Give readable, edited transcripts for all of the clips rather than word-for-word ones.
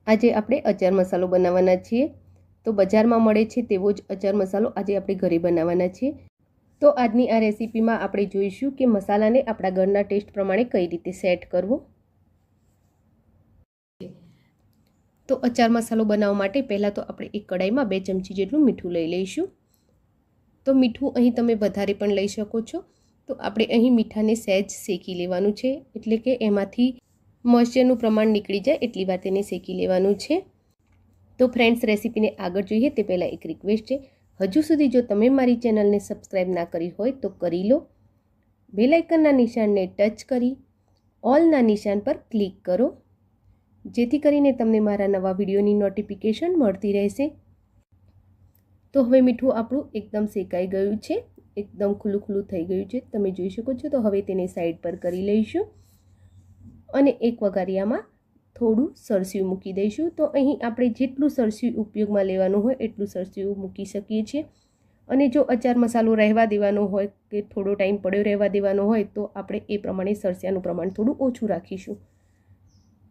આજે આપણે અચાર મસાલો બનાવવાના છીએ। તો બજારમાં મળે છે તેવો જ અચાર મસાલો આજે આપણે ઘરે બનાવવાના છીએ। તો આજની આ રેસીપીમાં આપણે જોઈશું કે મસાલાને આપણા ઘરના ટેસ્ટ પ્રમાણે કઈ રીતે સેટ કરવો। તો અચાર મસાલો બનાવવા માટે પહેલાં તો આપણે એક કડાઈમાં 2 ચમચી જેટલું મીઠું લઈ લઈશું। તો મીઠું અહીં તમે વધારે પણ લઈ શકો છો। તો આપણે અહીં મીઠાને સહેજ શેકી લેવાનું છે, એટલે કે એમાંથી મોઇસ્ચરનું પ્રમાણ નીકળી જાય એટલી વાર તેને શેકી લેવાનું છે। તો ફ્રેન્ડ્સ, રેસીપીને આગળ જોઈએ તે પહેલાં એક રિક્વેસ્ટ છે, હજુ સુધી જો તમે મારી ચેનલને સબસ્ક્રાઈબ ના કરી હોય તો કરી લો। બેલ આઇકનના નિશાનને ટચ કરી ઓલના નિશાન પર ક્લિક કરો, જેથી કરીને તમને મારા નવા વિડીયોની નોટિફિકેશન મળતી રહેશે। તો હવે મીઠું આપણું એકદમ શેકાઈ ગયું છે, એકદમ ખુલ્લું ખુલ્લું થઈ ગયું છે, તમે જોઈ શકો છો। તો હવે તેને સાઈડ પર કરી લઈશું અને એક વઘારિયામાં થોડું સરસ્યું મૂકી દઈશું। તો અહીં આપણે જેટલું સરસ્યું ઉપયોગમાં લેવાનું હોય એટલું સરસ્યું મૂકી શકીએ છીએ। અને જો અચાર મસાલો રહેવા દેવાનો હોય કે થોડો ટાઈમ પડ્યો રહેવા દેવાનો હોય તો આપણે એ પ્રમાણે સરસિયાનું પ્રમાણ થોડું ઓછું રાખીશું।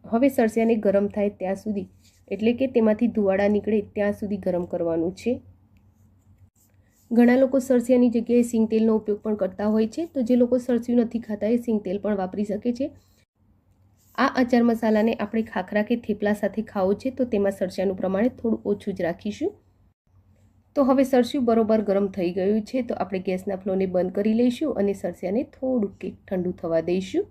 હવે સરસિયાને ગરમ થાય ત્યાં સુધી, એટલે કે તેમાંથી ધુવાડા નીકળે ત્યાં સુધી ગરમ કરવાનું છે। ઘણા લોકો સરસિયાની જગ્યાએ સિંગ તેલનો ઉપયોગ પણ કરતા હોય છે, તો જે લોકો સરસ્યું નથી ખાતા એ સિંગ તેલ પણ વાપરી શકે છે। આ અચાર મસાલાને આપણે ખાખરા કે થેપલા સાથે ખાવું છે તો તેમાં સરસિયાનું પ્રમાણ થોડું ઓછું જ રાખીશું। તો હવે સરસ્યું બરોબર ગરમ થઈ ગયું છે, તો આપણે ગેસના ફ્લેમને બંધ કરી લઈશું અને સરસિયાને થોડુંક ઠંડુ થવા દઈશું।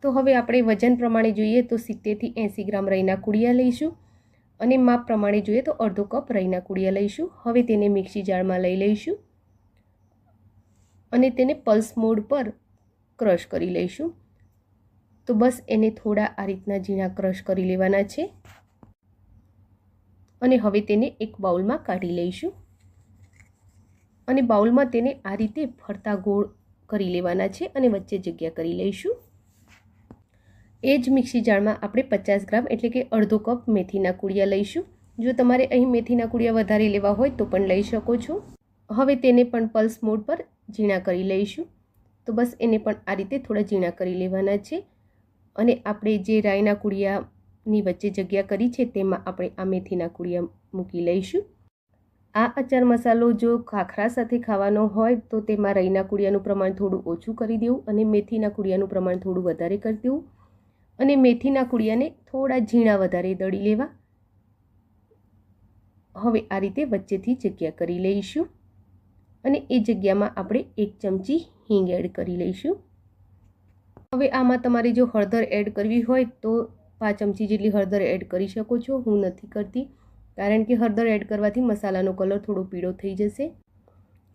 તો હવે આપણે વજન પ્રમાણે જોઈએ તો 70 થી 80 ગ્રામ રઈના કુડિયા લઈશું અને માપ પ્રમાણે જોઈએ તો અડધો કપ રઈના કુડિયા લઈશું। હવે તેને મિક્સી જારમાં લઈ લઈશું અને તેને પલ્સ મોડ પર ક્રશ કરી લઈશું। તો બસ એને થોડા આ રીતના ઝીણા ક્રશ કરી લેવાના છે અને હવે તેને એક બાઉલમાં કાઢી લઈશું અને બાઉલમાં તેને આ રીતે ફરતા ગોળ કરી લેવાના છે અને વચ્ચે જગ્યા કરી લઈશું। એ જ મિક્સી જારમાં આપણે 50 ગ્રામ એટલે કે અડધો કપ મેથીના કુડિયા લઈશું। જો તમારે અહીં મેથીના કુડિયા વધારે લેવા હોય તો પણ લઈ શકો છો। હવે તેને પણ પલ્સ મોડ પર ઝીણા કરી લઈશું। તો બસ એને પણ આ રીતે થોડા ઝીણા કરી લેવાના છે અને આપણે જે રાઈના કુડિયાની વચ્ચે જગ્યા કરી છે તેમાં આપણે આ મેથીના કુડિયા મૂકી લઈશું। આ અચાર મસાલો જો ખાખરા સાથે ખાવાનો હોય તો તેમાં રઈના કુડિયાનું પ્રમાણ થોડું ઓછું કરી દેવું અને મેથીના કુડિયાનું પ્રમાણ થોડું વધારે કરી દેવું અને મેથીના કુડિયાને થોડા ઝીણા વધારે દળી લેવા। હવે આ રીતે વચ્ચેથી જગ્યા કરી લઈશું અને એ જગ્યામાં આપણે 1 ચમચી હિંગ એડ કરી લઈશું। હવે આમાં તમારે જો હળદર એડ કરવી હોય તો 5 ચમચી જેટલી હળદર એડ કરી શકો છો। હું નથી કરતી કારણ કે હળદર એડ કરવાથી મસાલાનો કલર થોડો પીળો થઈ જશે।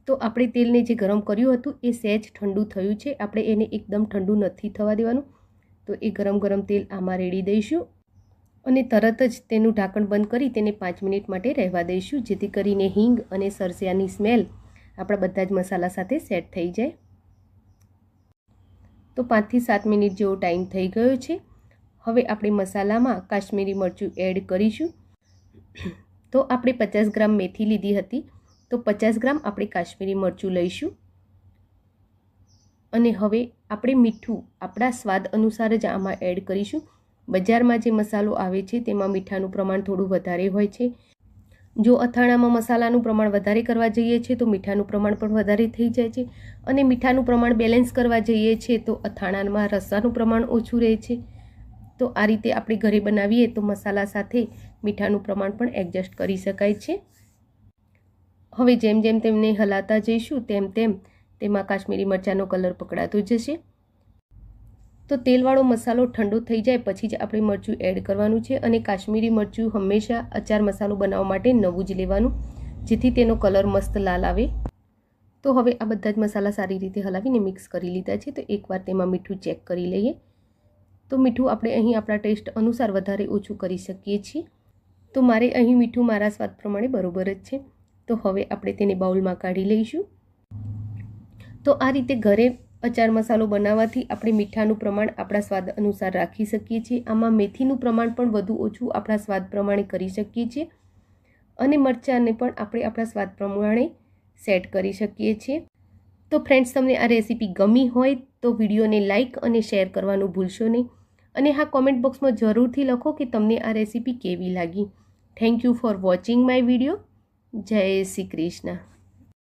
તો આપણે તેલને જે ગરમ કર્યું હતું એ સહેજ ઠંડુ થયું છે, આપણે એને એકદમ ઠંડુ નથી થવા દેવાનું। તો એ ગરમ ગરમ તેલ આમાં રેડી દઈશું અને તરત જ તેનું ઢાંકણ બંધ કરી તેને 5 મિનિટ માટે રહેવા દઈશું, જેથી કરીને હિંગ અને સરસિયાની સ્મેલ આપણા બધા જ મસાલા સાથે સેટ થઈ જાય। તો 5 થી 7 મિનિટ જેવો ટાઈમ થઈ ગયો છે। હવે આપણે મસાલામાં કાશ્મીરી મરચું એડ કરીશું। તો આપણે 50 ગ્રામ મેથી લીધી હતી, તો 50 ગ્રામ આપણે કાશ્મીરી મરચું લઈશું અને હવે આપણે મીઠું આપણા સ્વાદ અનુસાર જ આમાં એડ કરીશું। બજારમાં જે મસાલો આવે છે તેમાં મીઠાનું પ્રમાણ થોડું વધારે હોય છે। જો અથાણામાં મસાલાનું પ્રમાણ વધારે કરવા જઈએ છીએ તો મીઠાનું પ્રમાણ પણ વધારે થઈ જાય છે અને મીઠાનું પ્રમાણ બેલેન્સ કરવા જઈએ છીએ તો અથાણામાં રસાનું પ્રમાણ ઓછું રહે છે। તો આ રીતે આપણે ઘરે બનાવીએ તો મસાલા સાથે મીઠાનું પ્રમાણ પણ એડજસ્ટ કરી શકાય છે। હવે જેમ જેમ તેમને હલાતા જઈશું તેમ તેમ તેમાં કાશ્મીરી મરચાંનો કલર પકડાતો જશે। તો તેલવાળો મસાલો ઠંડો થઈ જાય પછી જ આપણે મરચું એડ કરવાનું છે અને કાશ્મીરી મરચું હંમેશા અચાર મસાલો બનાવવા માટે નવું જ લેવાનું, જેથી તેનો કલર મસ્ત લાલ આવે। તો હવે આ બધા જ મસાલા સારી રીતે હલાવીને મિક્સ કરી લીધા છે। તો એકવાર તેમાં મીઠું ચેક કરી લઈએ। તો મીઠું આપણે અહીં આપણા ટેસ્ટ અનુસાર વધારે ઓછું કરી શકીએ છીએ। તો મારે અહીં મીઠું મારા સ્વાદ પ્રમાણે બરોબર જ છે। તો હવે આપણે તેને બાઉલમાં કાઢી લઈશું। તો આ રીતે ઘરે અચાર મસાલો બનાવવાથી આપણે મીઠાનું પ્રમાણ આપણા સ્વાદ અનુસાર રાખી શકીએ છીએ। આમાં મેથીનું પ્રમાણ પણ વધુ ઓછું આપણા સ્વાદ પ્રમાણે કરી શકીએ છીએ અને મરચાંને પણ આપણે આપણા સ્વાદ પ્રમાણે સેટ કરી શકીએ છીએ। તો ફ્રેન્ડ્સ, તમને આ રેસીપી ગમી હોય તો વિડીયોને લાઇક અને શેર કરવાનું ભૂલશો નહીં અને હા, કોમેન્ટ બોક્સમાં જરૂરથી લખો કે તમને આ રેસીપી કેવી લાગી. Thank you for watching my video. જય શ્રી કૃષ્ણ.